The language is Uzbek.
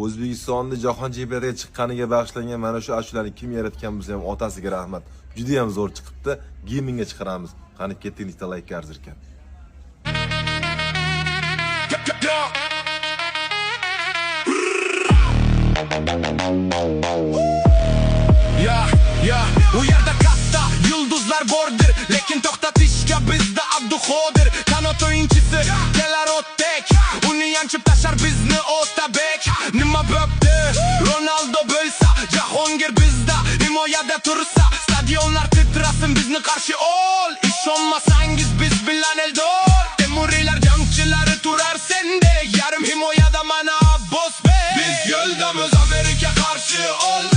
O'zbekistonni jahon chempionatiga chiqqaniga bag'ishlangan mana shu ashulani kim yaratgan bo'lsa ham otasiga rahmat. Juda ham zo'r chiqibdi. Gamingga chiqaramiz. Qani ketdik, ikkita like arzirkan. Ya, u yerda katta yulduzlar bordir, lekin to'xtatishga bizda Abduxodir. Qanot o'yinchisi kelar o'tdek, uni yanchib tashar bizni Otabek. Nima bo'pti? Ronaldo bo'lsa, Jahongir bizda himoyada tursa, stadionlar titrasin bizni qarshi ol. Ishonmasangiz biz bilan Eldor, Temuriylar jangchilari turar sendek, yarim himoyada mana Abbosbek. Biz yo'ldamiz Amerika qarshi ol.